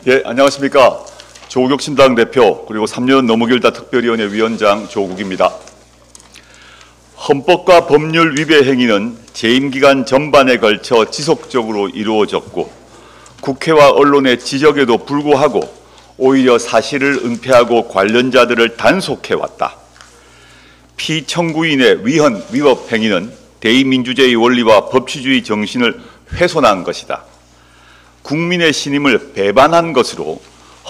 예, 안녕하십니까. 조국 신당 대표 그리고 3년 넘어길다 특별위원회 위원장 조국입니다. 헌법과 법률 위배 행위는 재임 기간 전반에 걸쳐 지속적으로 이루어졌고 국회와 언론의 지적에도 불구하고 오히려 사실을 은폐하고 관련자들을 단속해왔다. 피청구인의 위헌, 위법 행위는 대의민주주의 원리와 법치주의 정신을 훼손한 것이다. 국민의 신임을 배반한 것으로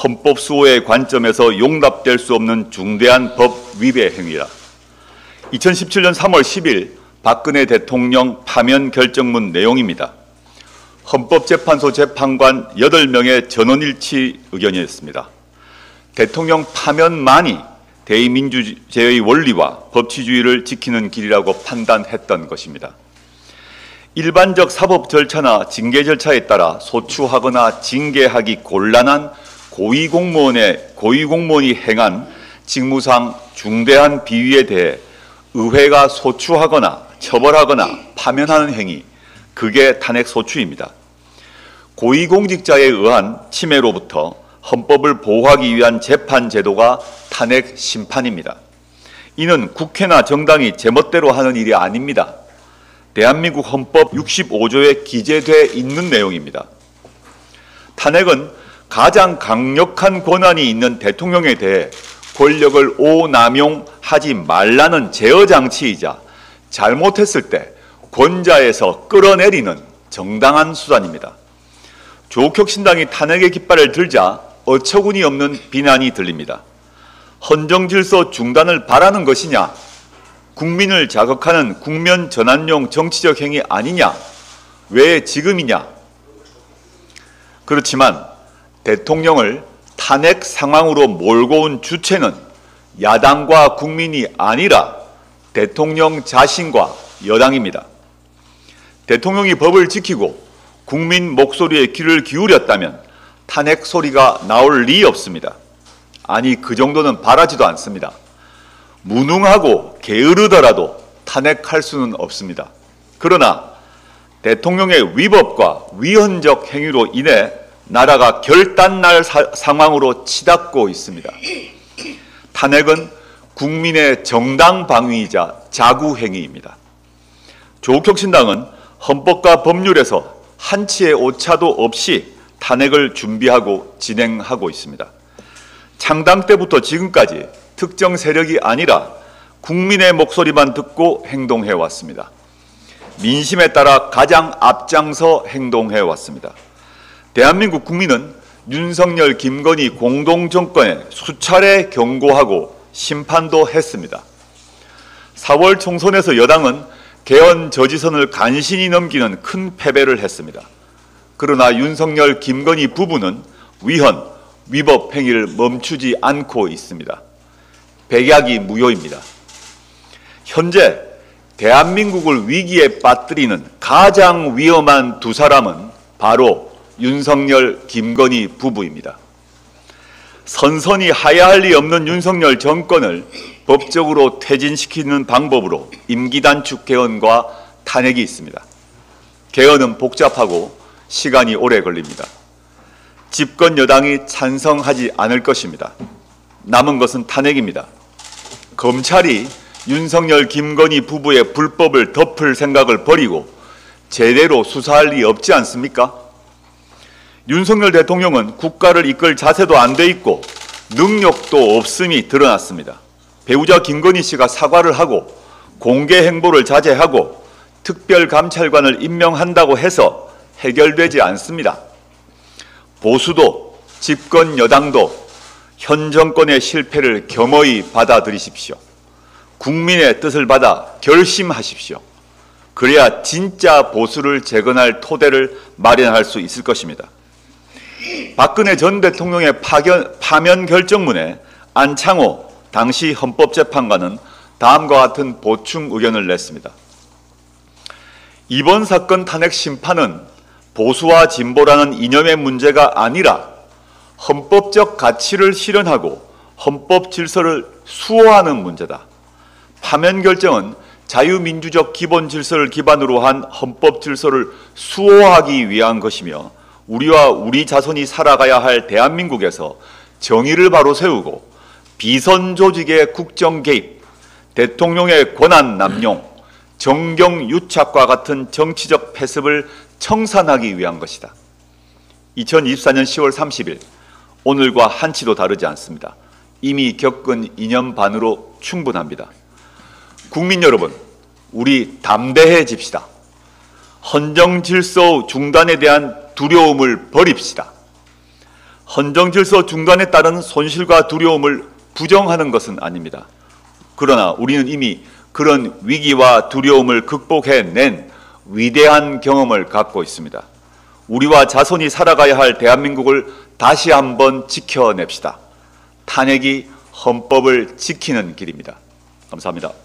헌법 수호의 관점에서 용납될 수 없는 중대한 법 위배 행위다. 2017년 3월 10일 박근혜 대통령 파면 결정문 내용입니다. 헌법재판소 재판관 8명의 전원일치 의견이었습니다. 대통령 파면만이 대의민주제의 원리와 법치주의를 지키는 길이라고 판단했던 것입니다. 일반적 사법 절차나 징계 절차에 따라 소추하거나 징계하기 곤란한 고위공무원이 행한 직무상 중대한 비위에 대해 의회가 소추하거나 처벌하거나 파면하는 행위, 그게 탄핵 소추입니다. 고위공직자에 의한 침해로부터 헌법을 보호하기 위한 재판 제도가 탄핵 심판입니다. 이는 국회나 정당이 제멋대로 하는 일이 아닙니다. 대한민국 헌법 65조에 기재되어 있는 내용입니다. 탄핵은 가장 강력한 권한이 있는 대통령에 대해 권력을 오남용하지 말라는 제어 장치이자 잘못했을 때 권자에서 끌어내리는 정당한 수단입니다. 조국혁신당이 탄핵의 깃발을 들자 어처구니 없는 비난이 들립니다. 헌정질서 중단을 바라는 것이냐? 국민을 자극하는 국면 전환용 정치적 행위 아니냐? 왜 지금이냐? 그렇지만 대통령을 탄핵 상황으로 몰고 온 주체는 야당과 국민이 아니라 대통령 자신과 여당입니다. 대통령이 법을 지키고 국민 목소리에 귀를 기울였다면 탄핵 소리가 나올 리 없습니다. 아니, 그 정도는 바라지도 않습니다. 무능하고 게으르더라도 탄핵할 수는 없습니다. 그러나 대통령의 위법과 위헌적 행위로 인해 나라가 결단날 상황으로 치닫고 있습니다. 탄핵은 국민의 정당 방위이자 자구 행위입니다. 조국혁신당은 헌법과 법률에서 한치의 오차도 없이 탄핵을 준비하고 진행하고 있습니다. 창당 때부터 지금까지 특정 세력이 아니라 국민의 목소리만 듣고 행동해 왔습니다. 민심에 따라 가장 앞장서 행동해 왔습니다. 대한민국 국민은 윤석열, 김건희 공동정권에 수차례 경고하고 심판도 했습니다. 4월 총선에서 여당은 개헌 저지선을 간신히 넘기는 큰 패배를 했습니다. 그러나 윤석열, 김건희 부부는 위헌, 위법 행위를 멈추지 않고 있습니다. 백약이 무효입니다. 현재 대한민국을 위기에 빠뜨리는 가장 위험한 두 사람은 바로 윤석열, 김건희 부부입니다. 선선히 하야할 리 없는 윤석열 정권을 법적으로 퇴진시키는 방법으로 임기 단축 개헌과 탄핵이 있습니다. 개헌은 복잡하고 시간이 오래 걸립니다. 집권 여당이 찬성하지 않을 것입니다. 남은 것은 탄핵입니다. 검찰이 윤석열, 김건희 부부의 불법을 덮을 생각을 버리고 제대로 수사할 리 없지 않습니까? 윤석열 대통령은 국가를 이끌 자세도 안 돼 있고 능력도 없음이 드러났습니다. 배우자 김건희 씨가 사과를 하고 공개 행보를 자제하고 특별감찰관을 임명한다고 해서 해결되지 않습니다. 보수도 집권 여당도 현 정권의 실패를 겸허히 받아들이십시오. 국민의 뜻을 받아 결심하십시오. 그래야 진짜 보수를 재건할 토대를 마련할 수 있을 것입니다. 박근혜 전 대통령의 파면 결정문에 안창호 당시 헌법재판관은 다음과 같은 보충 의견을 냈습니다. 이번 사건 탄핵 심판은 보수와 진보라는 이념의 문제가 아니라 헌법적 가치를 실현하고 헌법 질서를 수호하는 문제다. 파면 결정은 자유민주적 기본 질서를 기반으로 한 헌법 질서를 수호하기 위한 것이며 우리와 우리 자손이 살아가야 할 대한민국에서 정의를 바로 세우고 비선 조직의 국정 개입, 대통령의 권한 남용, 정경 유착과 같은 정치적 패습을 청산하기 위한 것이다. 2024년 10월 30일, 오늘과 한치도 다르지 않습니다. 이미 겪은 2년 반으로 충분합니다. 국민 여러분, 우리 담대해집시다. 헌정질서 중단에 대한 두려움을 버립시다. 헌정질서 중단에 따른 손실과 두려움을 부정하는 것은 아닙니다. 그러나 우리는 이미 그런 위기와 두려움을 극복해낸 위대한 경험을 갖고 있습니다. 우리와 자손이 살아가야 할 대한민국을 다시 한번 지켜냅시다. 탄핵이 헌법을 지키는 길입니다. 감사합니다.